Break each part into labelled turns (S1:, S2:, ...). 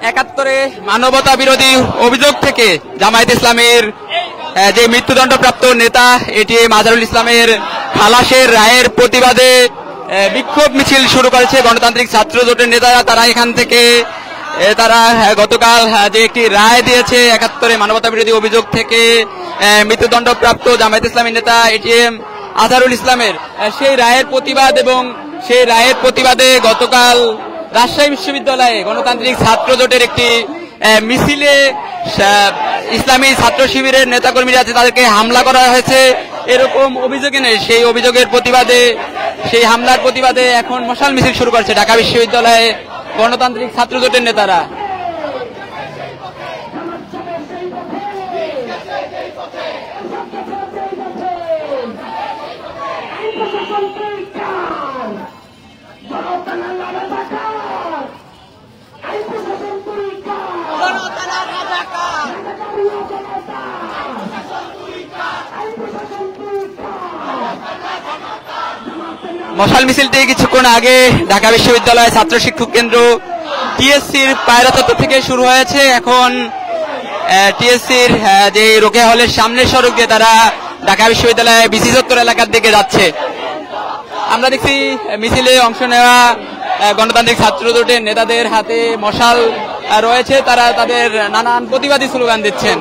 S1: একাত্তরে মানবতা বিরোধী অভিযোগ থেকে জামায়াত ইসলামের যে মৃত্যুদণ্ডপ্রাপ্ত নেতা এটিএম আজহারুল ইসলামের খালাসের রায়ের প্রতিবাদে বিক্ষোভ মিছিল শুরু করেছে গণতান্ত্রিক ছাত্র জোটের নেতারা। তারা এখান থেকে তারা গতকাল যে একটি রায় দিয়েছে একাত্তরে মানবতা বিরোধী অভিযোগ থেকে মৃত্যুদণ্ডপ্রাপ্ত জামায়াত ইসলামের নেতা এটিএম আজহারুল ইসলামের সেই রায়ের প্রতিবাদ এবং সেই রায়ের প্রতিবাদে গতকাল রাজশাহী বিশ্ববিদ্যালয়ে গণতান্ত্রিক ছাত্র জোটের একটি মিছিলে ইসলামী ছাত্র শিবিরের নেতাকর্মীরা আছে তাদেরকে হামলা করা হয়েছে এরকম অভিযোগ এনে সেই অভিযোগের প্রতিবাদে সেই হামলার প্রতিবাদে এখন মশাল মিছিল শুরু করেছে ঢাকা বিশ্ববিদ্যালয়ে গণতান্ত্রিক ছাত্র জোটের নেতারা। মশাল মিছিলটি কিছুক্ষণ আগে ঢাকা বিশ্ববিদ্যালয় ছাত্র শিক্ষক কেন্দ্র টিএসসির পায়রা চত্বর থেকে শুরু হয়েছে। এখন টিএসসির যে রোকেয়া হলের সামনের সড়ক দিয়ে তারা ঢাকা বিশ্ববিদ্যালয় বিসি চত্বর এলাকার দিকে যাচ্ছে। আমরা দেখছি মিছিলে অংশ নেওয়া গণতান্ত্রিক ছাত্র জোটের নেতাদের হাতে মশাল রয়েছে, তারা তাদের নানান প্রতিবাদী স্লোগান দিচ্ছেন।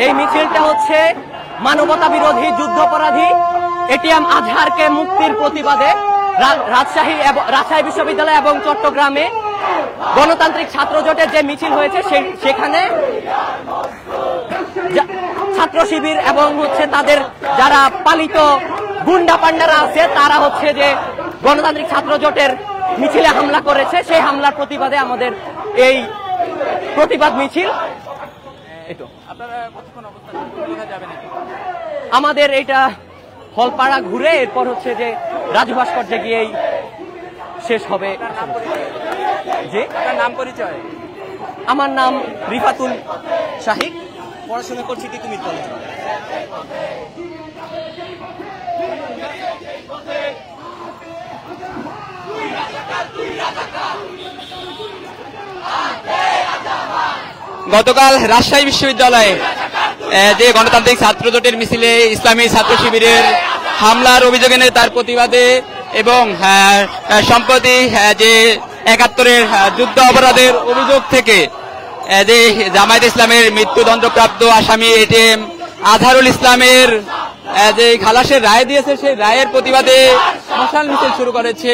S2: এই মিছিলটা হচ্ছে মানবতা বিরোধী যুদ্ধাপরাধী এটিএম আজহারকে মুক্তির প্রতিবাদে রাজশাহী বিশ্ববিদ্যালয় এবং চট্টগ্রামে গণতান্ত্রিক ছাত্র জোটের যে মিছিল হয়েছে সেখানে ছাত্র শিবির এবং হচ্ছে তাদের যারা পালিত গুন্ডা পান্ডারা আছে তারা হচ্ছে যে গণতান্ত্রিক ছাত্র জোটের মিছিলে হামলা করেছে। সেই হামলার প্রতিবাদে আমাদের এই প্রতিবাদ মিছিল। আমাদের এটা হলপাড়া ঘুরে এরপর হচ্ছে যে রাজু ভাস্কর্যে গিয়েই শেষ হবে। যে
S1: নাম পরিচয়?
S2: আমার নাম রিফাতুল শাহিক। পড়াশোনা করছি কি তুমি?
S1: গতকাল রাজশাহী বিশ্ববিদ্যালয়ে যে গণতান্ত্রিক ছাত্র জোটের মিছিলে ইসলামী ছাত্র শিবিরের হামলার অভিযোগ এনে তার প্রতিবাদে এবং সম্প্রতি যে একাত্তরের যুদ্ধ অপরাধের অভিযোগ থেকে যে জামায়াত ইসলামের মৃত্যুদণ্ডপ্রাপ্ত আসামি এটিএম আজহারুল ইসলামের যে খালাসের রায় দিয়েছে সেই রায়ের প্রতিবাদে মশাল মিছিল শুরু করেছে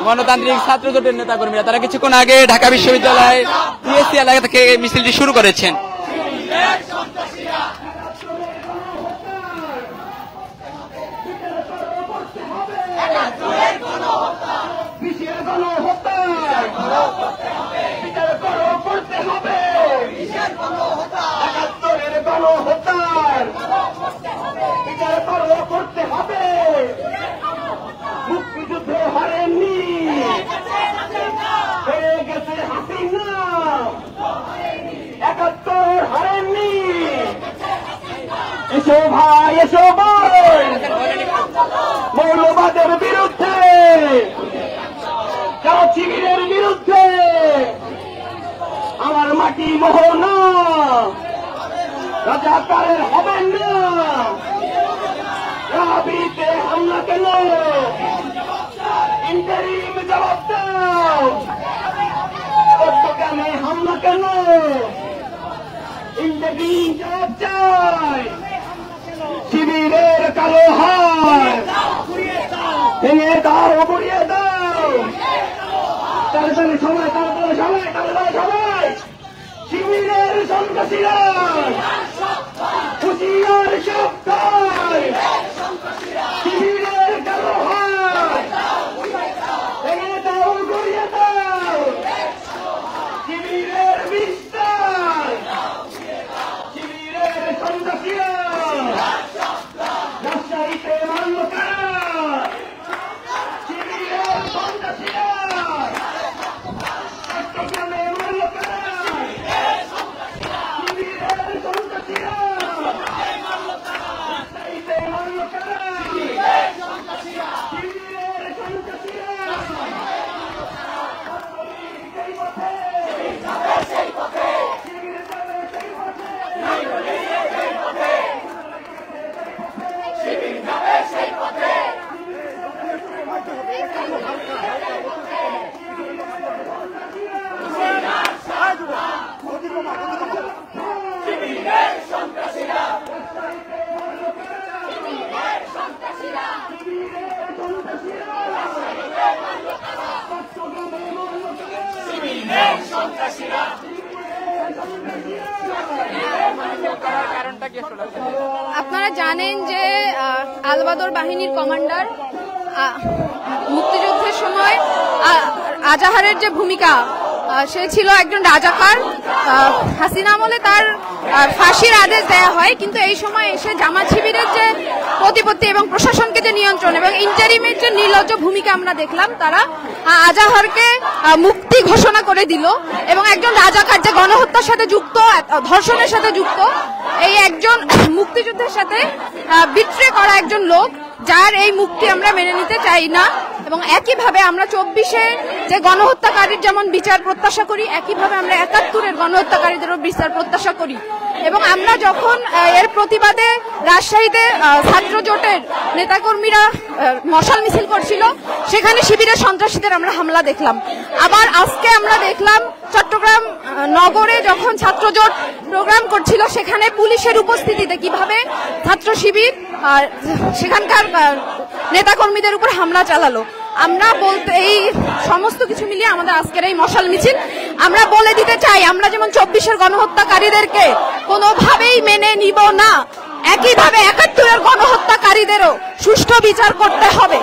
S1: গণতান্ত্রিক ছাত্র জোটের নেতাকর্মীরা। তারা কিছুক্ষণ আগে ঢাকা বিশ্ববিদ্যালয় টিএসসি এলাকা থেকে মিছিলটি শুরু করেছেন।
S3: এসো ভাই, এসো ভাই, মৌলবাদের বিরুদ্ধে, শিবিরের বিরুদ্ধে আমার মাটি মোহনা রাজাকারের হবেন না। রাবিতে হামলা কেন? ইন্টারিম জবাব দাও। চট্টগ্রামে হামলা কেন? ইন্টারিম জবাব চাই। শিবিরের কালো হাত ভেঙে দাও, গুড়িয়ে দাও। তাড়াতাড়ি সবাই, তাড়াতাড়ি সবাই, তাড়াতাড়ি সবাই। শিবিরের সন্ত্রাসীরা হুঁশিয়ার সাবধান। শিবিরের কালো হাত ভেঙে দাও, গুড়িয়ে দাও। শিবিরের বিস্তার, শিবিরের সন্ত্রাসীরা রাজশাহীতে মারল কারা, শিবিরের সন্ত্রাসীরা চট্টগ্রামে মারল কারা, শিবিরের সন্ত্রাসীরা রাজশাহীতে মারল কারা, শিবিরের সন্ত্রাসীরা সেই পথে শিবির যাবে সেই পথে, শিবির যাবে সেই পথে, শিবিরের সন্ত্রাসীরা সন্ত্রাসীরা
S4: আপনারা জানেন যে আলবাদর বাহিনীর কমান্ডার মুক্তিযুদ্ধের সময় আজাহারের যে ভূমিকা, সে ছিল একজন রাজাকার। হাসিনা আমলে তার ফাঁসির আদেশ দেয়া হয়, কিন্তু এই সময় এসে জামাত শিবিরের যে প্রতিপত্তি এবং প্রশাসনকে যে নিয়ন্ত্রণ এবং ইন্টারিমের যে নির্লজ্জ ভূমিকা আমরা দেখলাম, তারা আজাহারকে মুক্তি ঘোষণা করে দিল এবং একজন রাজাকার যে গণহত্যার সাথে যুক্ত, ধর্ষণের সাথে যুক্ত, এই একজন মুক্তিযুদ্ধের সাথে বিট্রে করা একজন লোক, যার এই মুক্তি আমরা মেনে নিতে চাই না। এবং একইভাবে আমরা 24-এ যে গণহত্যাকারীর যেমন বিচার প্রত্যাশা করি, একইভাবে আমরা 71-এর গণহত্যাকারীদেরও বিচার প্রত্যাশা করি। এবং আমরা যখন এর প্রতিবাদে রাজশাহীতে ছাত্র জোটের নেতাকর্মীরা মশাল মিছিল করছিল, সেখানে শিবিরের সন্ত্রাসীদের আমরা হামলা দেখলাম। আবার আজকে আমরা দেখলাম চট্টগ্রাম নগরে যখন ছাত্র জোট প্রোগ্রাম করছিল, সেখানে পুলিশের উপস্থিতিতে কিভাবে ছাত্র শিবির সেখানকার নেতাকর্মীদের উপর হামলা চালালো। আমরা বলতে এই সমস্ত কিছু মিলিয়ে আমাদের আজকের এই মশাল মিছিল, আমরা বলে দিতে চাই আমরা যেমন 24-এর গণহত্যাকারীদেরকে কোনোভাবেই মেনে নিব না, একইভাবে 71-এর গণহত্যাকারীদেরও সুষ্ঠু বিচার করতে হবে।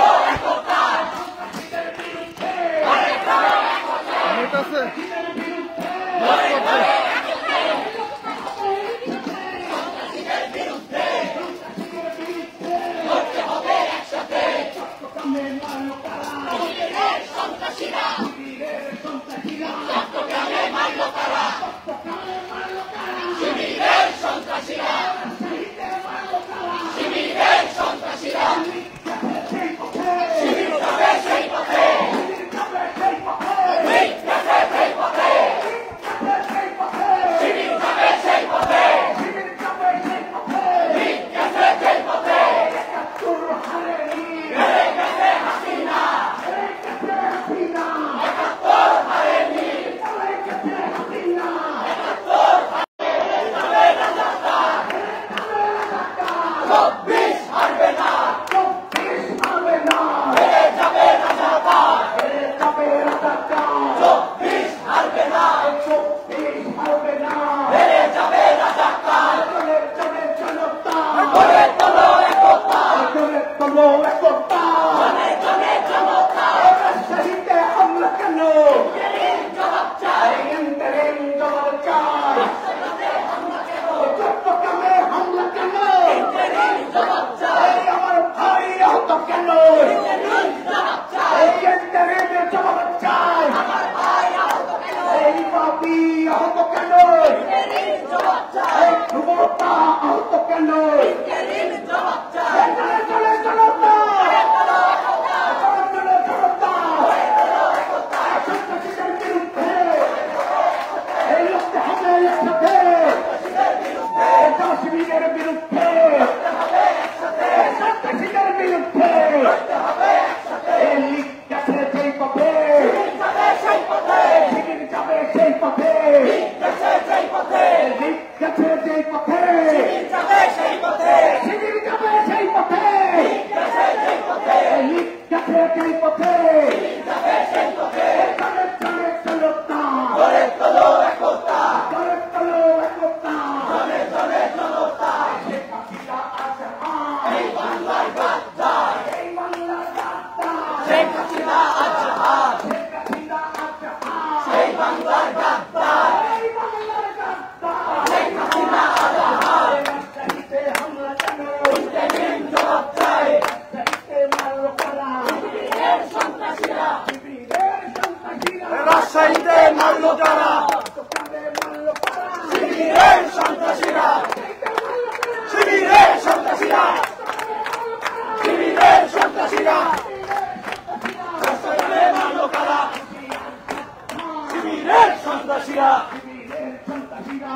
S3: সন্ত্রাসীরা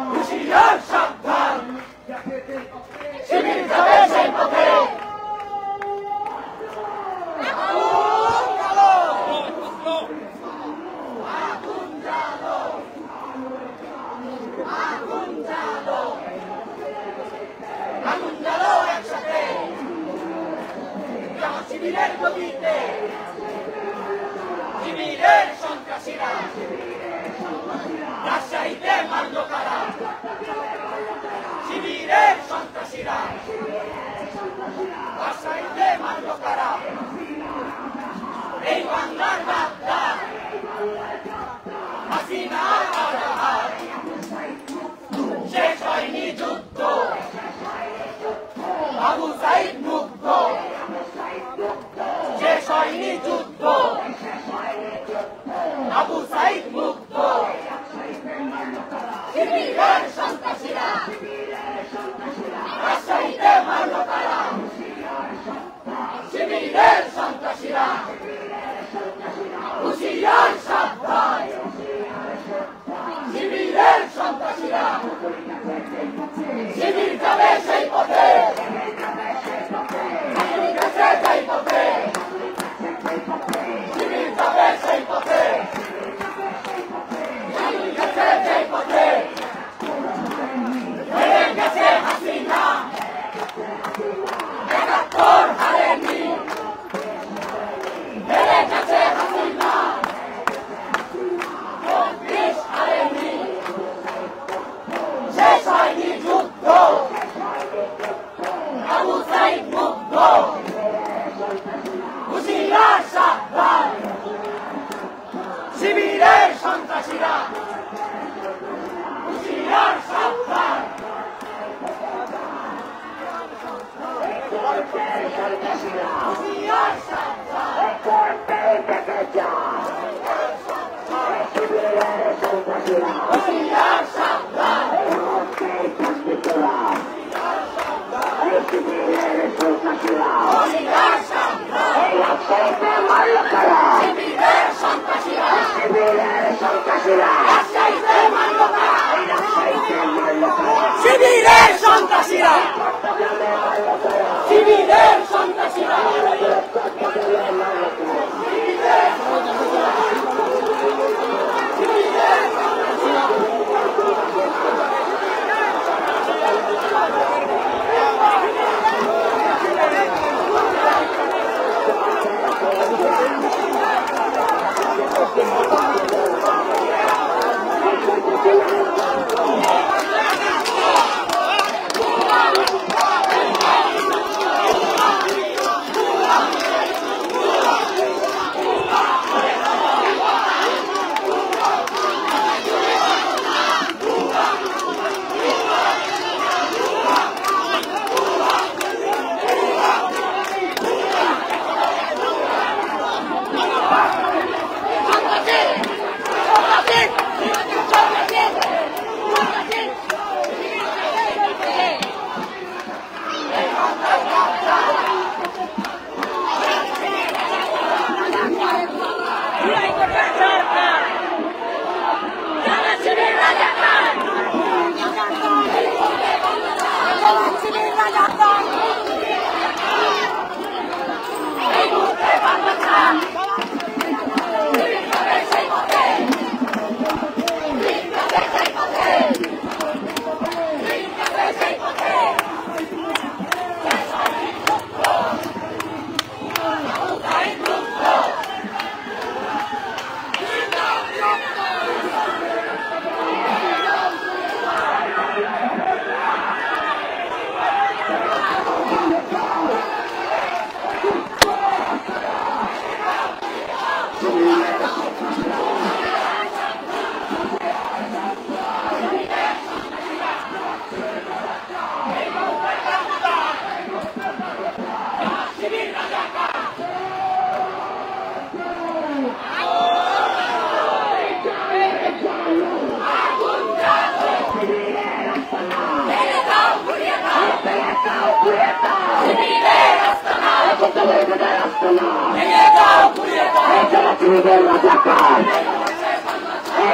S3: হুঁশিয়ার সাবধান শিবির যাবে সেই পথে আগুন জ্বালো একসাথে শিবিরের গতিতে শিবিরের সন্ত্রাসীরা রাজশাহীতে মারল কারা শিবিরের সন্ত্রাসীরা রাজশাহীতে মারল কারা এই বাংলার বার্তা হাসিনা আজাহার শেষ হয়নি যুদ্ধ আবু সাইদ মুগ্ধ শেষ হয়নি যুদ্ধ আবু সাইদ মুগ্ধ শিবিরের সন্ত্রাসীরা রাজশাহীতে মারল কারা শিবিরের সন্ত্রাসীরা হুঁশিয়ার সাবধান শিবিরের সন্ত্রাসীরা শিবির যাবে সেই পথে সেই পথে শিবির যাবে সেই পথে সেই পথে হেরে গেছে হাসিনা ৭১ হারেনি হেরে গেছে হাসিনা ৩০ হারেনি শেষ হয়নি যুদ্ধ আবু সাইদ মুগ্ধ হুঁশিয়ার সাবধান শিবিরের সন্ত্রাসীরা হুঁশিয়ার সাবধান হুঁশিয়ার হুঁশিয়ার সাবধান হুঁশিয়ার সাবধান শিবিরের সন্ত্রাসীরা রাজশাহীতে মারল কারা শিবিরের সন্ত্রাসীরা শিবিরের সন্ত্রাসীরা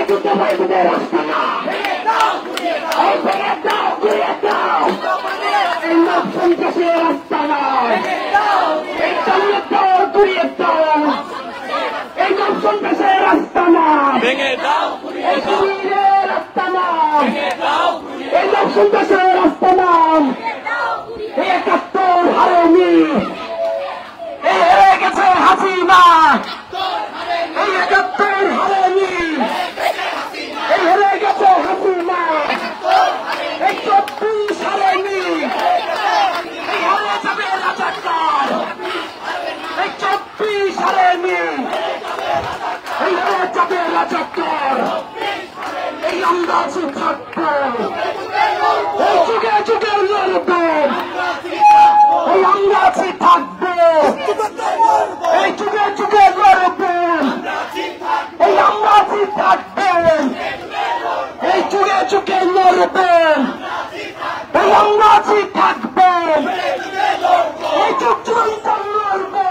S3: যুদ্ধবাদীদের আস্তানা এই ভেঙে দাও ঘুরিয়ে দাও এই লোক সন্ত্রাসের আস্তানা এই চালিয়ে দাও ঘুরিয়ে দাও এই লোক সন্ত্রাসের আস্তানা
S2: ভেঙে দাও
S3: এই শিবিরের আস্তানা এই লোক সন্ত্রাসের আস্তানা এই ৭১ হারেনি এই হেরে গেছে হাসিনা এই ৭১ হারেনি এই হেরে গেছে হাসিনা এই ২৪ হারেনি এই হেরে যাবে রাজাকার এই ২৪ হারেনি এই হেরে যাবে রাজাকার এই আমরা আছি থাকবো এই যুগে যুগে লড়বো এই আমরা আছি থাকবো এই যুগে যুগে লড়বো এই আমরা আছি থাকবো এই যুগে যুগে লড়বো এই আমরা আছি থাকবো এই যুগ যুগ লড়বো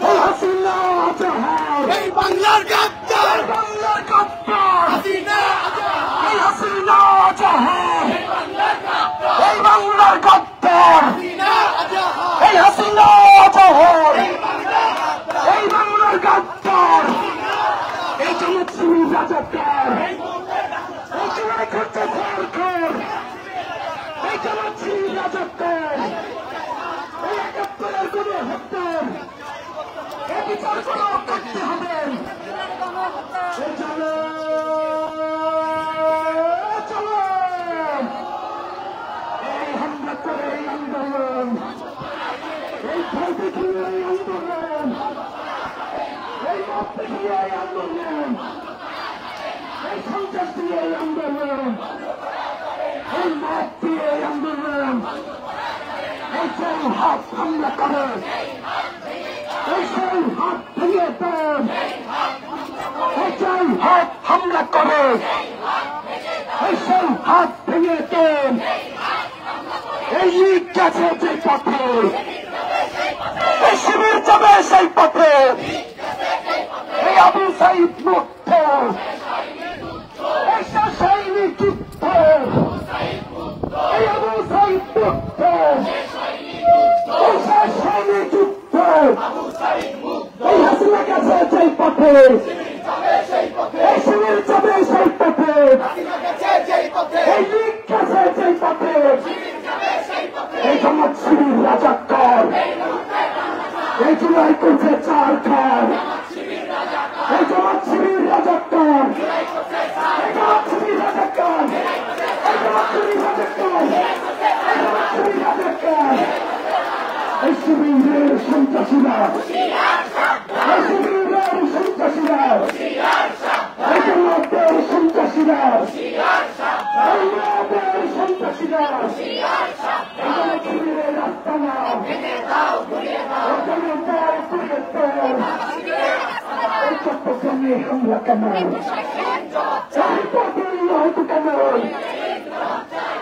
S3: এই হাসিনা জাহার এই বাংলার গাদ্দার বাংলার গাদ্দার এই হাসিনা জাহার এই বাংলার গাদ্দার এই হাসিনা জাহার এই বাংলার গাদ্দার এই জনশ্রী রাজাকার এই জনায় করতে ঘর এই জনশ্রী রাজাকার এই ৭১ কোনো হত্যা এই বিচার কোনো করতে হবে এই চলো চলো এই হামলা করে এই আন্দোলন এই ভয় দেখিয়ে এই আন্দোলন এই মত দেখিয়ে এই আন্দোলন এই সন্ত্রাস দিয়ে এই আন্দোলন এই মত দিয়ে এই আন্দোলন এই সেই হাত হামলা করে এই সেই হাত ভেঙে দেন এই সেই হাত হামলা করে এই সেই হাত ভেঙে দেন এই লীগ গেছে যে পথে এই শিবির যাবে সেই পথে এই আবু সাইদ মুক্ত এই শাসাইনি যুদ্ধ এই আবু সাইদ মুক্ত এই শাসাইনি যুদ্ধ এই হাসিনা গেছে সেই পথে এই শিবির যাবে সেই পথে এই লীগ গেছে সেই পথে এই সমাজ শিবির রাজাকার এই জুলাই করছে চার খান এই সমাজ শিবির রাজাকার এই সমাজ শিবির রাজাকার এই সমাজ শিবির রাজাকার এই সমাজ শিবির রাজাকার এই শিবিরের সন্ত্রাসীরা এই শিবিরের সন্ত্রাসীরা এই জমাতের সন্ত্রাসীরা এই জমাতের সন্ত্রাসীরা এই শিবিরের আস্তানা এই চট্টগ্রামে হামলা কেন এই পথে আহত কেন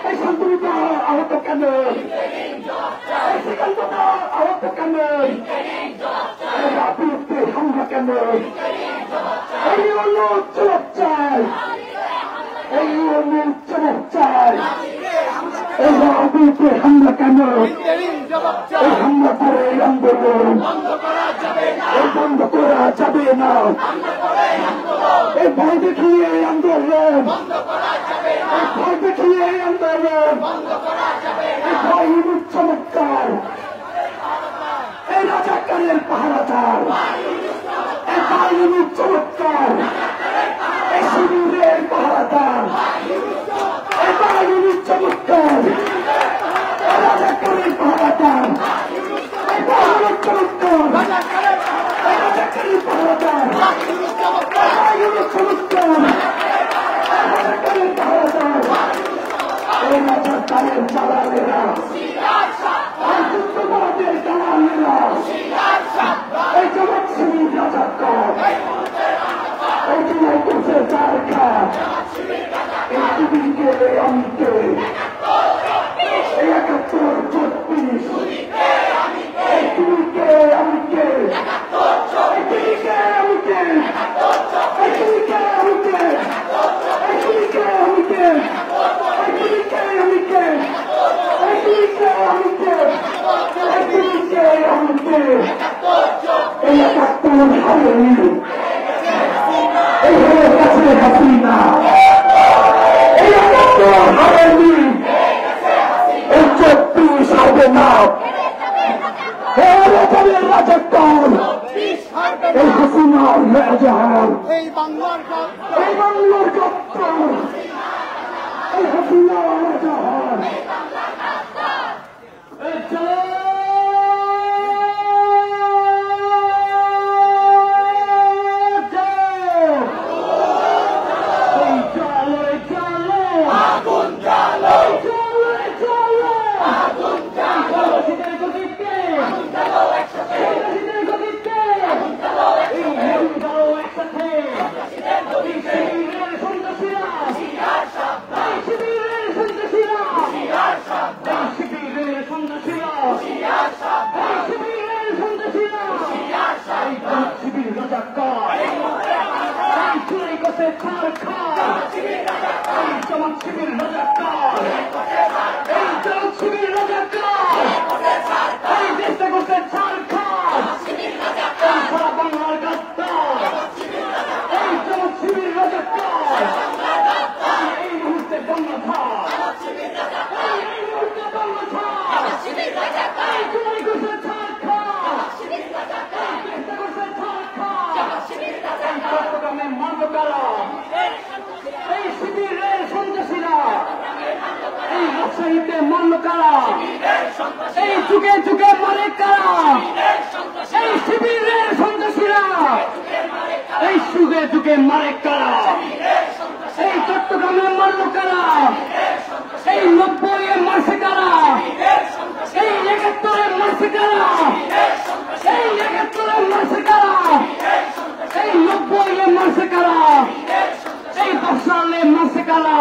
S3: এই শান্তিটা আহত কেন এই শ্রীকান্তটা আহত কেন এই রাবিতে হামলা কেন এই অনুরোধ চমক চাই এই অনুরোধ চমক চাই এই রাবিতে হামলা কেন এই হামলা করে এই আন্দোলন এই বন্ধ করা যাবে না এই ভয় দেখিয়ে এই আন্দোলন এই ভয় দেখিয়ে এই আন্দোলন এই ভয় চমৎকার এই রাজাকারের পাহারাদার এই বাহিনী চমৎকার এই শিবিরের পাহারাদার এই বাহিনী চমৎকার এই রাজাকারের পাহারাদার এই বাহিনী চমৎকার এই রাজাকারের পাহারাদার এই বাহিনী চমৎকার এই রাজাকারের পাহারাদার এই রাজাকারের দালালেরা এই যুদ্ধবাদের দালালেরা এই জগৎ শিবির রাজাকার এই জামাত শিবির রাজাকার, এই জামাত শিবির রাজাকার, এই দেশে করছে ছারখার, সারা বাংলার গাদ্দার, এই জামাত শিবির রাজাকার, এই মুহূর্তে বাংলা ছাড়, এই মুহূর্তে বাংলা ছাড়, এই চুরি করছে ছারখার, এই দেশে করছে ছারখার, এই চট্টগ্রামে মারল কারা, এই শিবিরের সন্ত্রাসীরা, এই রাজশাহীতে মারল কারা, এই যুগে যুগে মারে কারা, এই শিবিরের সন্ত্রাসীরা, এই যুগে যুগে মারে কারা, এই চট্টগ্রামে মারল কারা, এই 90-এ মারছে কারা, এই 71-এ মারছে কারা, এই 71-এ মারছে কারা, এই 90-এ মারছে কারা, এই 5 সালে মারছে কারা,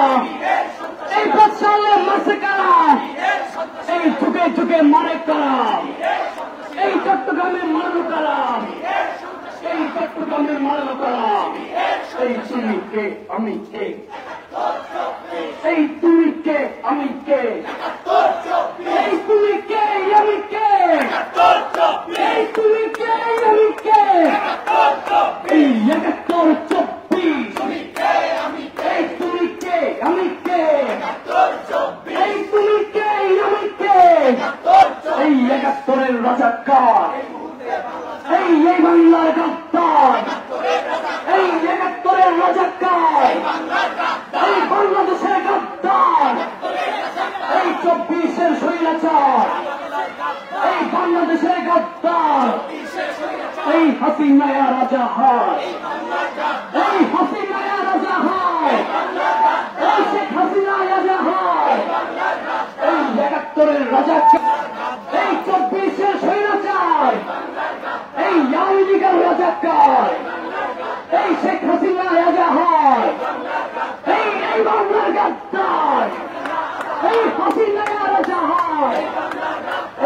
S3: এই 5 সালে মারছে কারা, এই যুগে যুগে মারে কারা, এই চট্টগ্রামে মারল কারা, এই চট্টগ্রামে মারল কারা, এই তুমি কে আমি কে, এই তুমি কে আমি কে, এই তুমি কে আমি কে, এই তুমি কে আমি কে, এই 71-24, এই তুমি কে আমি কে, এই তুমি কে আমি কে, এই 71-এর রাজাকার, এই বাংলার গাদ্দার, এই 71-এর রাজাকার, এই বাংলাদেশের গাদ্দার, এই 24-এর স্বৈরাচার, এই বাংলাদেশের গাদ্দার, এই হাসিনায়া রাজা হয়, এই হাসিনায়া রাজা হয়, এই শেখ হাসিনা রাজা হয়, এই 71-এর রাজাকার, এই 24-এর স্বৈরাচার, এই আওয়ামী লীগের রাজাকার, এই শেখ হাসিনা রাজা হয়, এই বাংলার গাদ্দার, এই হাসিনা রাজা হয়,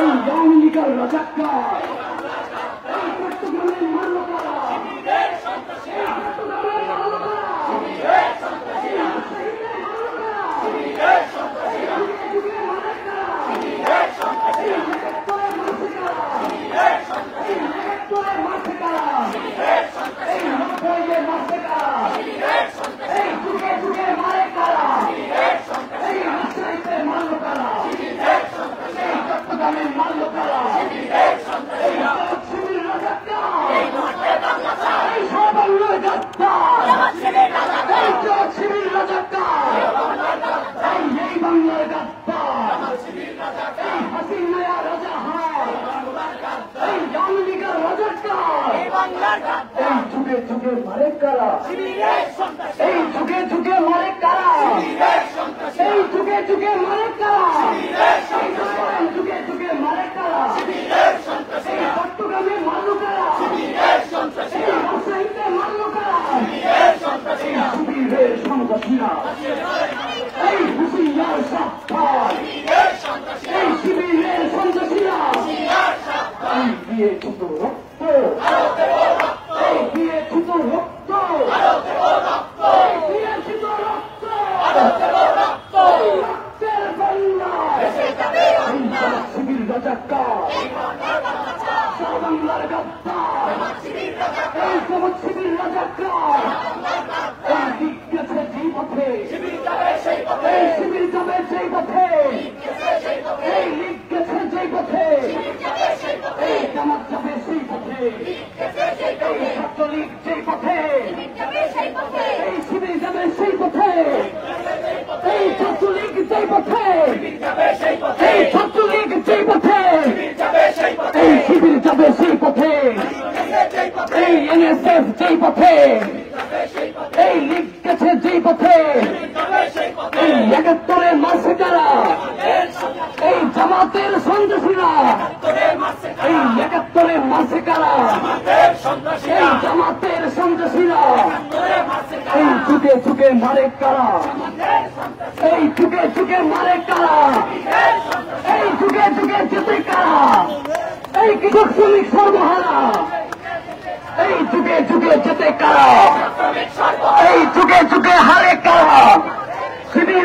S3: এই আওয়ামী লীগের রাজাকার, এই চট্টগ্রামের মারল কারা, এই চট্টগ্রামের মারল কারা, এই রাজশাহীতে মারল কারা, এই যুগে মারে কারা, এই 71-এ মারছে কারা, এই 71-এ মারছে কারা, এই 90-এ মারছে কারা, এই যুগে যুগে মারে কারা, এই রাজশাহীতে মারল কারা, এই চট্টগ্রামে মারল কারা, এই শিবির রাজাকার, এই সর্বাঙ্গের গাদ্দার, এই শিবির রাজাকার, এই বাংলার গাদ্দার, এই হাসিনায়া রাজা হয়, এই আওয়ামী লীগের রাজাকার, এই যুগে যুগে মারে কারা, এই যুগে যুগে মারে কারা, এই যুগে যুগে মারে কারা, এই যুগে যুগে মারে কারা, এই চট্টগ্রামে মারল কারা, এই রাজশাহীতে মারল কারা, এই শিবিরের সন্ত্রাসীরা, এই হুঁশিয়ার সাবধান, এই শিবিরের সন্ত্রাসীরা, এই দিয়েছি তো রক্ত, এই দিয়েছি তো রক্ত, এই দিয়েছি তো রক্ত, এই রক্তের বাংলায়, এই জামাত শিবির রাজাকার, সারা বাংলার গাদ্দার, এই জামাত শিবির রাজাকার, এই দিক গেছে যেই পথে, এই শিবির যাবে সেই পথে, এই লিগ গেছে যেই পথে, এই জামাত যাবে সেই পথে, এই ছাত্রলীগ যেই পথে, এই শিবির যাবে সেই পথে, এই ছাত্রলীগ যেই পথে, এই ছাত্রলীগ যেই পথে, এই শিবির যাবে সেই পথে, এই এনএসএফ যেই পথে, এই লিগ গেছে যেই পথে, এই 71-এ মারছে কারা, এই জামাতের সন্ত্রাসীরা, এই 71-এ মারছে কারা, এই জামাতের সন্ত্রাসীরা, এই যুগে যুগে মারে কারা, এই যুগে যুগে মারে কারা, এই যুগে যুগে যেতে কারা, এই কৃষক শ্রমিক সর্বহারা, এই যুগে যুগে যেতে কারা, এই যুগে যুগে হারে কারা, শিবির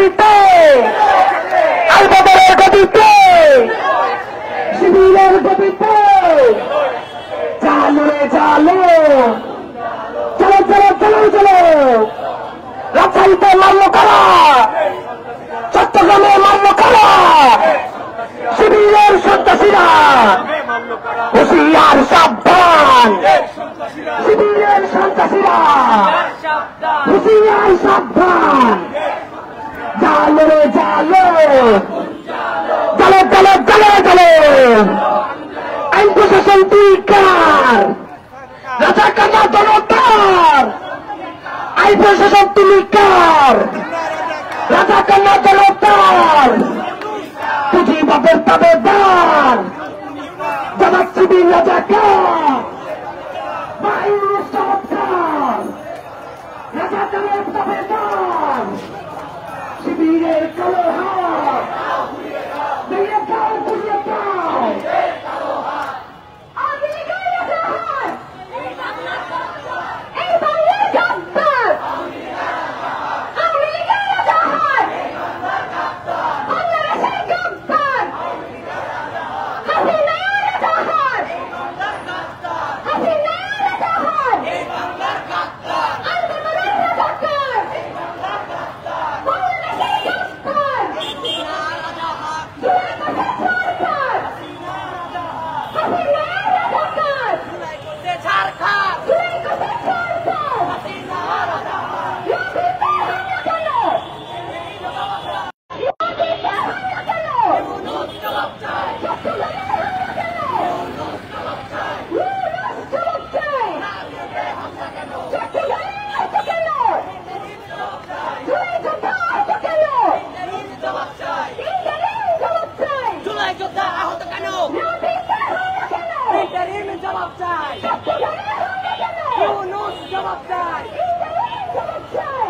S3: গতিতে, আলবদরের গতিতে, শিবিরের গতিতে, চালো রে চালো, চলো চলো চলো চলো। রাজশাহীতে মারলো কারা, চট্টগ্রামে মারলো কারা, শিবিরের সন্ত্রাসীরা। হুঁশিয়ার সাবধান, শিবিরের সন্ত্রাসীরা, হুঁশিয়ার সাবধান। জালো রে জালো, জালো জালো জালো জালো। আইন প্রশাসন তুইকার, রাজাকার জনতার। আইন প্রশাসন তুইকার, রাজাকার জনতার। পুঁজিবাদের তাবেদার, জামাত শিবির রাজাকার। বাহিনীর সরকার, রাজাকারের তাবেদার। শিবিরের কালো হাত, ভেঙে দাও ঘুরিয়ে দাও। আওয়ামী লীগের রাজাকার, এই বাংলার গাদ্দার। আওয়ামী লীগের রাজাকার, বাংলাদেশের গাদ্দার। হাসিনার রাজাকার, হাসিনার রাজাকার। আন্দোলনের রাজাকার, বাংলাদেশের গাদ্দার। জুলাই মাসের সরকার, হাসিনার রাজাকার। জুলাই মাসের সরকার, ইউপিতে হামলা কেন? ইউপিতে হামলা কেন? চট্টগ্রামে হামলা কেন? ইউনুস জবাব চাই। চট্টগ্রামে আহত কেন? জুলাই যোদ্ধা আহত কেন? ইন্টারিম জবাব চাই।
S2: জুলাই যোদ্ধা আহত কেন?
S3: ইউপিতে হামলা কেন?
S2: ইন্টারিম জবাব চাই।
S3: চট্টগ্রামে হামলা কেন?
S2: ইউনুস জবাব চাই।
S3: ইন্টারিম জবাব চাই।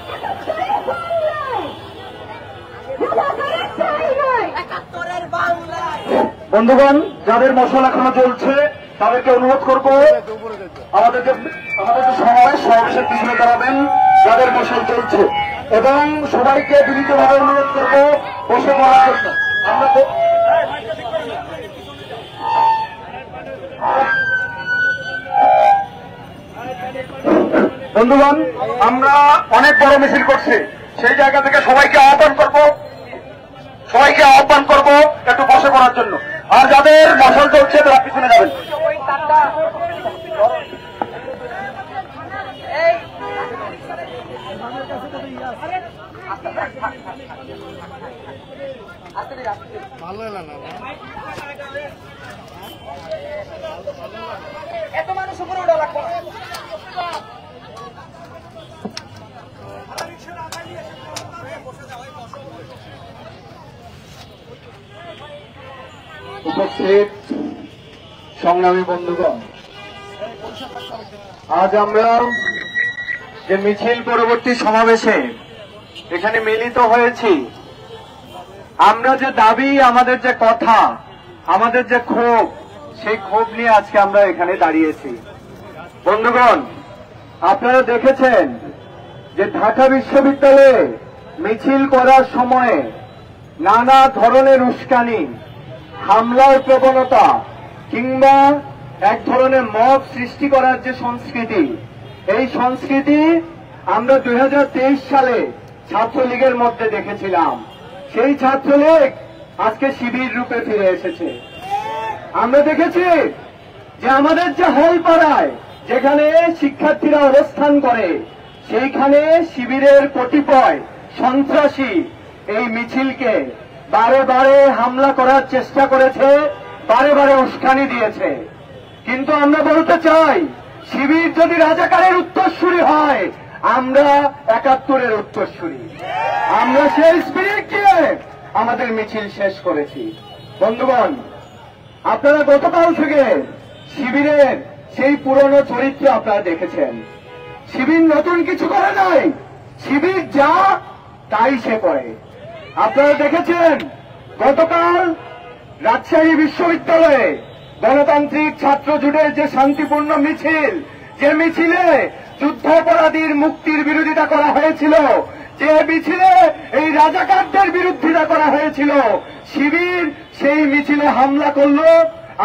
S3: 71 বাংলায় রাজাকারের ঠাঁই নাই।
S2: 71 বাংলায়।
S3: বন্ধুগণ, যাদের মশাল এখনো চলছে তাদেরকে অনুরোধ করব আমাদের যে সমাবেশের পিছনে দাঁড়াবেন যাদের মশাল চলছে, এবং সবাইকে বিনীতভাবে অনুরোধ করব বসে পড়ার জন্য। আমরা বন্ধুগণ, আমরা অনেক বড় মিছিল করছি, সেই জায়গা থেকে সবাইকে আহ্বান করব একটু বসে পড়ার জন্য। আর যাদের মশাল চলছে তারা পিছনে যাবেন।
S2: এত মানুষ উপরে ওঠা লাগবে না।
S3: উপস্থিত সংগ্রামী বন্ধুগণ, আজ আমরা যে মিছিল পরবর্তী সমাবেশে এখানে মিলিত হয়েছি, আমরা যে দাবি, আমাদের যে কথা, আমাদের যে ক্ষোভ, সেই ক্ষোভ নিয়ে আজকে আমরা এখানে দাঁড়িয়েছি। বন্ধুগণ, আপনারা দেখেছেন যে ঢাকা বিশ্ববিদ্যালয়ে মিছিল করার সময়ে নানা ধরনের উস্কানি, হামলার প্রবণতা কিংবা এক ধরনের মব সৃষ্টি করার যে সংস্কৃতি, এই সংস্কৃতি আমরা 2023 সালে ছাত্রলীগের মধ্যে দেখেছিলাম। সেই ছাত্রলীগ আজকে শিবির রূপে ফিরে এসেছে। আমরা দেখেছি যে আমাদের যে হলপাড়ায় যেখানে শিক্ষার্থীরা অবস্থান করে, সেইখানে শিবিরের কতিপয় সন্ত্রাসী এই মিছিলকে বারে বারে হামলা করার চেষ্টা করেছে, বারে বারে উস্কানি দিয়েছে। কিন্তু আমরা বলতে চাই, শিবির যদি রাজাকারের উত্তরসূরি হয়, আমরা 71-এর উত্তরসূরি। আমরা সেই স্পিরিট দিয়ে আমাদের মিছিল শেষ করেছি। বন্ধুগণ, আপনারা গতকাল থেকে শিবিরের সেই পুরনো চরিত্র আপনারা দেখেছেন। শিবির নতুন কিছু করে নাই, শিবির যা তাই সে করে। আপনারা দেখেছেন গতকাল রাজশাহী বিশ্ববিদ্যালয়ে গণতান্ত্রিক ছাত্র জোটের যে শান্তিপূর্ণ মিছিল, যে মিছিলে যুদ্ধাপরাধীর মুক্তির বিরোধিতা করা হয়েছিল, যে মিছিলে এই রাজাকারদের বিরোধিতা করা হয়েছিল, শিবির সেই মিছিলে হামলা করলো।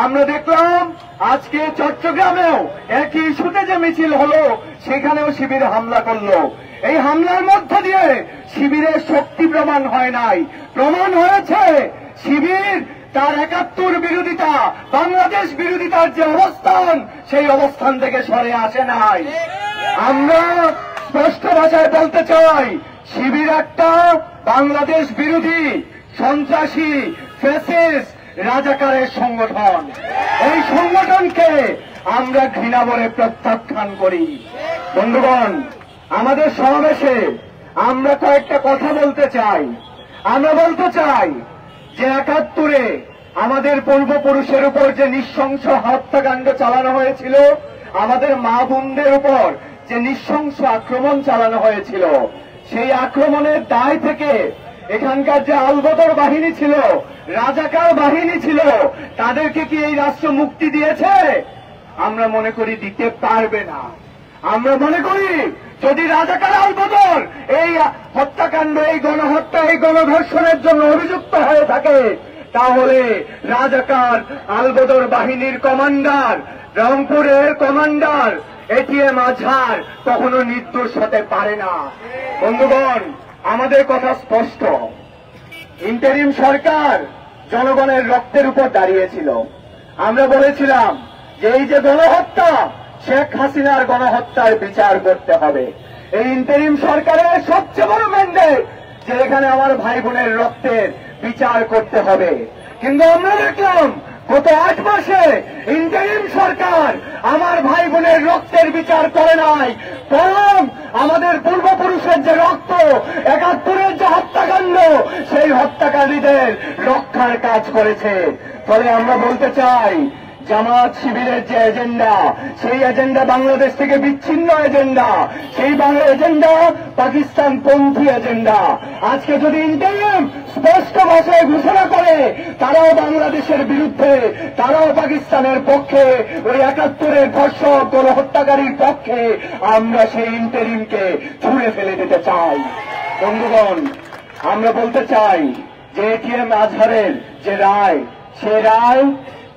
S3: আমরা দেখলাম আজকে চট্টগ্রামেও একই ইস্যুতে যে মিছিল হলো সেখানেও শিবির হামলা করলো। এই হামলার মধ্য দিয়ে শিবিরের শক্তি প্রমাণ হয় নাই, প্রমাণ হয়েছে শিবির তার ৭১ বিরোধিতা, বাংলাদেশ বিরোধিতার যে অবস্থান, সেই অবস্থান থেকে সরে আসে নাই। আমরা স্পষ্ট ভাষায় বলতে চাই, শিবির একটা বাংলাদেশ বিরোধী সন্ত্রাসী ফ্যাসিস্ট রাজাকারের সংগঠন। এই সংগঠনকে আমরা ঘৃণা বলে প্রত্যাখ্যান করি। বন্ধুগণ, আমাদের সমাবেশে আমরা কয়েকটা কথা বলতে চাই। আমরা বলতে চাই যে ৭১ আমাদের পূর্বপুরুষের উপর যে নৃশংস হত্যাকাণ্ড চালানো হয়েছিল, আমাদের মা বোনদের উপর যে নৃশংস আক্রমণ চালানো হয়েছিল, সেই আক্রমণের দায় থেকে এখানকার যে আলবদর বাহিনী ছিল, রাজাকার বাহিনী ছিল, তাদেরকে কি এই রাষ্ট্র মুক্তি দিয়েছে? আমরা মনে করি দিতে পারবে না। আমরা মনে করি যদি রাজাকার আলবদর এই হত্যাকাণ্ড, এই গণহত্যা, এই গণধর্ষণের জন্য অভিযুক্ত হয়ে থাকে, তাহলে রাজাকার আলবদর বাহিনীর কমান্ডার, রংপুরের কমান্ডার এটিএম আজহার কখনো নির্দোষ হতে পারে না। বন্ধুগণ, আমাদের কথা স্পষ্ট। ইন্টারিম সরকার জনগণের রক্তের উপর দাঁড়িয়েছিল। আমরা বলেছিলাম যে এই যে গণহত্যা, শেখ হাসিনার গণহত্যার বিচার করতে হবে। এই ইন্টারিম সরকারের সবচেয়ে বড় ম্যান্ডেট যে এখানে আমার ভাই বোনের রক্তের বিচার করতে হবে। কিন্তু আমরা দেখলাম গত ৮ মাসে ইন্টারিম সরকার আমার ভাই বোনের রক্তের বিচার করে নাই, বরং আমাদের পূর্বপুরুষের যে রক্ত, ৭১ যে হত্যাকাণ্ড, সেই হত্যাকারীদের রক্ষার কাজ করেছে। ফলে আমরা বলতে চাই, জামাত শিবিরের যে এজেন্ডা, সেই এজেন্ডা বাংলাদেশ থেকে বিচ্ছিন্ন এজেন্ডা, সেই এজেন্ডা পাকিস্তান পন্থী এজেন্ডা। আজকে যদি ইন্টারিম স্পষ্ট ভাষায় ঘোষণা করে তারাও বাংলাদেশের বিরুদ্ধে, তারাও পাকিস্তানের পক্ষে, ওই ৭১ ধর্ষক গণহত্যাকারীর পক্ষে, আমরা সেই ইন্টারিমকে ছুঁড়ে ফেলে দিতে চাই। বন্ধুগণ, আমরা বলতে চাই যে এটিএম আজহারের যে রায়,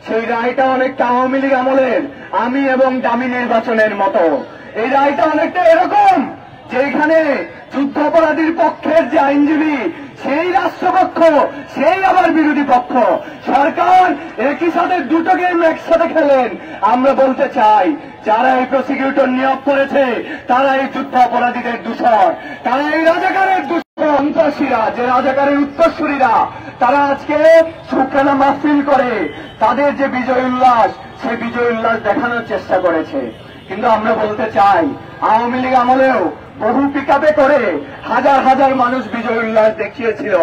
S3: সেই রায়টা অনেকটা আওয়ামী লীগ আমলের আমি এবং দামি নির্বাচনের মতো। এই রায়টা অনেকটা এরকম যে এখানে যুদ্ধাপরাধীর পক্ষের যে আইনজীবী, সেই রাষ্ট্রপক্ষ, সেই আবার বিরোধী পক্ষ, সরকার একই সাথে দুটো গেম একসাথে খেলেন। আমরা বলতে চাই, যারা এই প্রসিকিউটর নিয়োগ করেছে তারা এই যুদ্ধাপরাধীদের দূষণ, তারা এই রাজাকারের সন্ত্রাসীরা, যে রাজাকারের উত্তরসূরিরা, তারা আজকে শুকরানা মাহফিল করে তাদের যে বিজয় উল্লাস, সেই বিজয় উল্লাস দেখানোর চেষ্টা করেছে। কিন্তু আমরা বলতে চাই, আওয়ামী লীগ আমলেও বহু পিকআপে করে হাজার হাজার মানুষ বিজয় উল্লাস দেখিয়েছিল।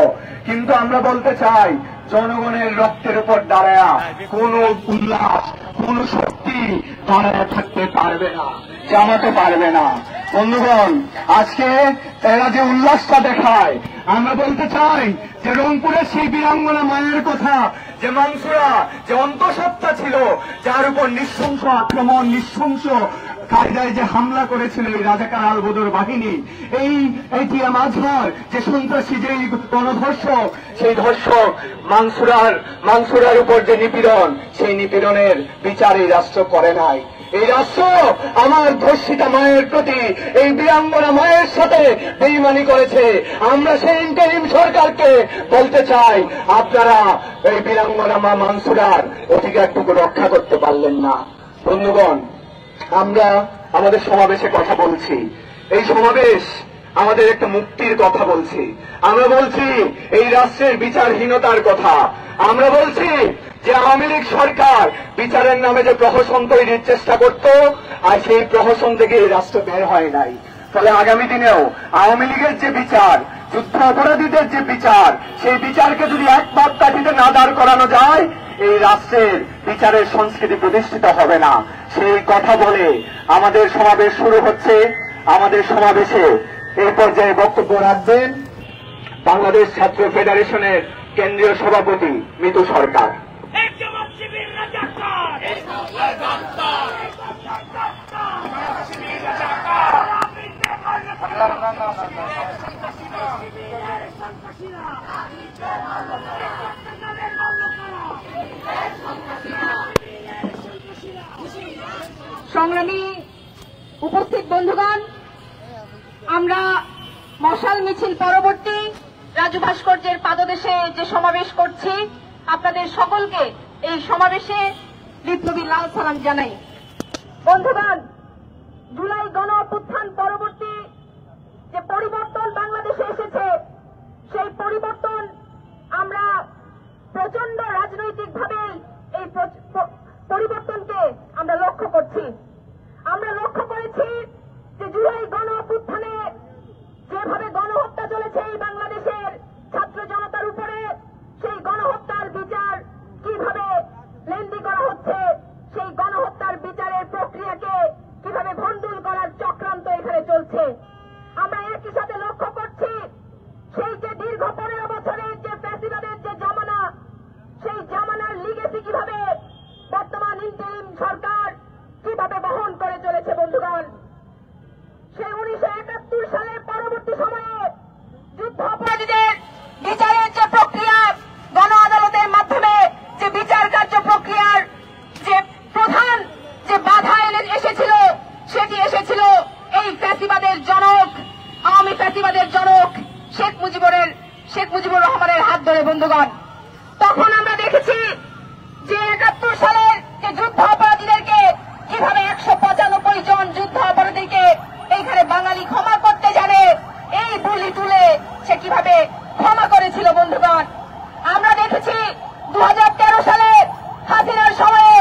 S3: কিন্তু আমরা বলতে চাই, জনগণের রক্তের উপর দাঁড়ায়া কোন উল্লাস, কোন শক্তি দাঁড়ায় থাকতে পারবে না, জামাতে পারবে না। বন্ধুগণ, আজকে এরা যে উল্লাসটা দেখায়, আমরা বলতে চাই যে রংপুরের সেই বীরাঙ্গনা মায়ের কথা, যে মানসুরা, যে অন্তঃসত্ত্বা ছিল, যার উপর নৃশংস আক্রমণ, নৃশংস কায়দায় যে হামলা করেছিল এই রাজাকার আলবদর বাহিনী, এই এটিএম আজহার যে সন্ত্রাসী, যে গণধর্ষক, সেই ধর্ষক মানসুরার উপর যে নিপীড়ন, সেই নিপীড়নের বিচার এই রাষ্ট্র করে নাই। এই রাষ্ট্র আমার ধর্ষিতা মায়ের প্রতি, এই বীরাঙ্গনা মায়ের সাথে বেইমানি করেছে। আমরা সেই ইন্টারিম সরকারকে বলতে চাই, আপনারা এই বীরাঙ্গনা মা মানসুরার অধিকারটুকু রক্ষা করতে পারলেন না। বন্ধুগণ, আমরা আমাদের সমাবেশে কথা বলছি, এই সমাবেশ আমাদের একটা মুক্তির কথা বলছি। আমরা বলছি এই রাষ্ট্রের বিচারহীনতার কথা। আমরা বলছি যে আওয়ামী লীগ সরকার বিচারের নামে যে প্রহসন তৈরির চেষ্টা করত, আর সেই প্রহসন থেকে এই রাষ্ট্র বের হয় নাই। ফলে আগামী দিনেও আওয়ামী লীগের যে বিচার, যুদ্ধ অপরাধীদের যে বিচার, সেই বিচারকে যদি এক মাপকাঠিতে না দাঁড় করানো যায়, এই রাষ্ট্রের বিচারের সংস্কৃতি প্রতিষ্ঠিত হবে না। সেই কথা বলে আমাদের সমাবেশ শুরু হচ্ছে। আমাদের সমাবেশে এই পর্যায়ে বক্তব্য রাখবেন বাংলাদেশ ছাত্র ফেডারেশনের কেন্দ্রীয় সভাপতি মিতু সরকার।
S5: সংগ্রামী উপস্থিত বন্ধুগণ, আমরা মশাল মিছিল পরবর্তী রাজু ভাস্কর্যের পাদদেশে যে সমাবেশ করছি, আপনাদের সকলকে এই সমাবেশে বিপ্লবী লাল সালাম জানাই। বন্ধুগণ, জুলাই গণ অভ্যুত্থান পরবর্তী যে পরিবর্তন বাংলাদেশে এসেছে, সেই পরিবর্তন আমরা প্রচন্ড রাজনৈতিকভাবে এই পরিবর্তনকে আমরা লক্ষ্য করছি। আমরা লক্ষ্য করেছি যে জুলাই গণ অভ্যুত্থানে যেভাবে গণহত্যা চলেছে এই বাংলাদেশের ছাত্র জনতার উপরে, সেই গণহত্যার বিচার কিভাবে লেন্দি করা হচ্ছে, সেই গণহত্যার বিচারের প্রক্রিয়াকে কিভাবে ভণ্ডুল করার চক্রান্ত এখানে চলছে। আমরা একই সাথে লক্ষ্য করছি সেই যে দীর্ঘ 15 বছরের যে ফ্যাসিবাদের যে জামানা, সেই জামানার লিগেসি কিভাবে বর্তমান ইন্টারিম সরকার কিভাবে বহন করে চলেছে। বন্ধুগণ, সেই 1971 সালের পরবর্তী সময়ে যুদ্ধ অপরাধীদের বিচারের যে প্রক্রিয়া, গণ আদালতের মাধ্যমে যে বিচার কার্য প্রক্রিয়ার যে প্রধান যে বাধা এসেছিল, সেটি এসেছিল এই ফ্যাসিবাদের জনক, আওয়ামী ফ্যাসিবাদের জনক শেখ মুজিবুর রহমানের হাত ধরে। বন্ধুগণ, তখন আমরা দেখেছি যে 71 সালের যে যুদ্ধ অপরাধীদেরকে কিভাবে 195 জন যুদ্ধ অপরাধীকে এইখানে বাঙালি ক্ষমা করতে জানে, এই বুলি তুলে সে কিভাবে ক্ষমা করেছিল। বন্ধুগণ, আমরা দেখেছি 2013 সালে হাসিনার সময়ে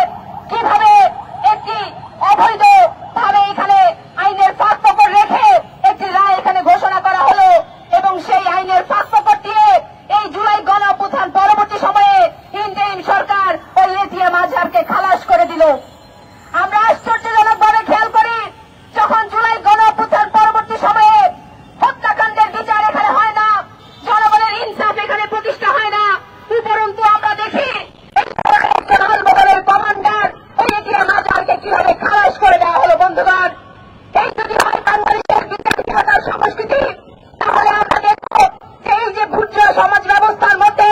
S5: কিভাবে একটি অবৈধ ভাবে এখানে আইনের ফাঁক ফোকর রেখে একটি রায় এখানে ঘোষণা করা হলো, এবং সেই আইনের ফাঁক ফোকর দিয়ে এই জুলাই গণ অভ্যুত্থান পরবর্তী সময়ে ইন্টারিম সরকার ওই এটিএম আজহারকে খালাস করে দিল। আমরা আশ্চর্যজনকভাবে খেয়াল করি, যখন জুলাই গণ অভ্যুত্থান পরবর্তী সময়ে হত্যাকাণ্ডের বিচার এখানে হয় না, জনগণের ইনসাফ এখানে প্রতিষ্ঠা হয় না, উপরন্তু আমরা দেখি কমান্ডার ওই এটিএম আজহারকে কিভাবে খালাস করে দেওয়া হলো। বন্ধুগণ, এই যদি হয় বাংলাদেশের বিচারহীনতার সংস্কৃতি, তাহলে আমরা দেখব যে এই যে ভুট্টা সমাজ ব্যবস্থার মধ্যে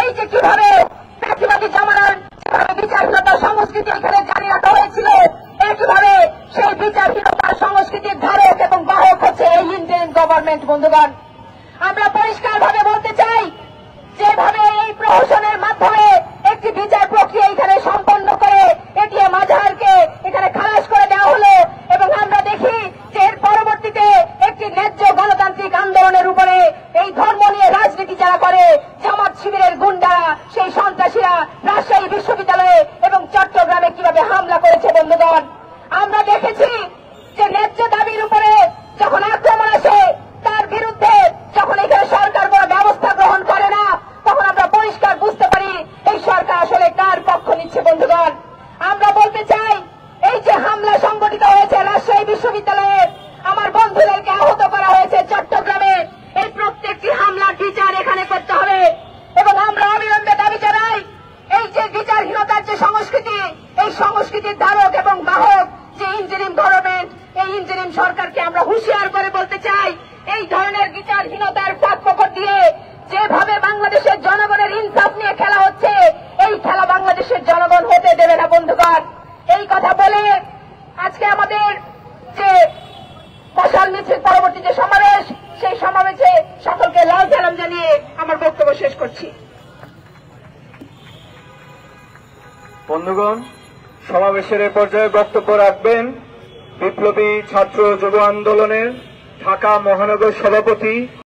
S5: এই যে কিভাবে ফ্যাসিবাদী জামানার যেভাবে বিচারহীনতার সংস্কৃতি এখানে জারি রাখা হয়েছিল, একইভাবে সেই বিচারহীনতার সংস্কৃতির ধারক এবং বাহক হচ্ছে এই ইন্টারিম গভর্নমেন্ট। বন্ধুগণ, আমরা পরিষ্কারভাবে বলতে চাই, যেভাবে এই প্রহসনের মাধ্যমে একটি বিচার প্রক্রিয়া এখানে সম্পন্ন করে এটিএম আজহারকে এখানে খালাস করে দেওয়া হলো, এবং আমরা দেখি যে এর পরবর্তীতে একটি ন্যায্য গণতান্ত্রিক আন্দোলনের উপরে এই ধর্ম নিয়ে রাজনীতি যারা করে, জামাত শিবিরের গুন্ডারা, সেই সন্ত্রাসীরা রাজশাহী বিশ্ববিদ্যালয়ে এবং চট্টগ্রামে কিভাবে হামলা করেছে। বন্ধুগণ, আমরা দেখেছি যে ন্যায্য দাবির উপরে যখন আক্রমণ আসে, তার বিরুদ্ধে যখন এখানে সরকার কোনো ব্যবস্থা গ্রহণ করে না, তখন আমরা পরিষ্কার বুঝতে পারি এই সরকার আসলে কার পক্ষ নিচ্ছে। বন্ধুগণ, আমরা বলতে চাই, এই যে হামলা সংগঠিত হয়েছে রাজশাহী বিশ্ববিদ্যালয়ে, আমার বন্ধুদেরকে আহত করা হয়েছে চট্টগ্রামে, এই প্রত্যেকটি হামলার বিচার এখানে করতে হবে। এবং আমরা অবিলম্বে দাবি জানাই, এই যে বিচারহীনতার যে সংস্কৃতি, এই সংস্কৃতির ধারক এবং বাহক যে ইন্টারিম গভর্নমেন্ট, এই ইন্টারিম সরকারকে আমরা হুঁশিয়ার করে বলতে চাই, এই ধরনের বিচারহীনতার ফাঁক ফোকর দিয়ে যেভাবে বাংলাদেশের জনগণের ইনসাফ নিয়ে খেলা হচ্ছে, এই খেলা বাংলাদেশের জনগণ হতে দেবে না। বন্ধুগণ, এই কথা বলে আজকে আমাদের যে মশাল মিছিল পরবর্তী যে সমাবেশ, সেই সমাবেশে সকলকে লাল সালাম জানিয়ে আমার বক্তব্য শেষ করছি।
S6: বন্ধুগণ, সমাবেশের এ পর্যায়ে বক্তব্য রাখবেন বিপ্লবী ছাত্র যুব আন্দোলনের ঢাকা মহানগর সভাপতি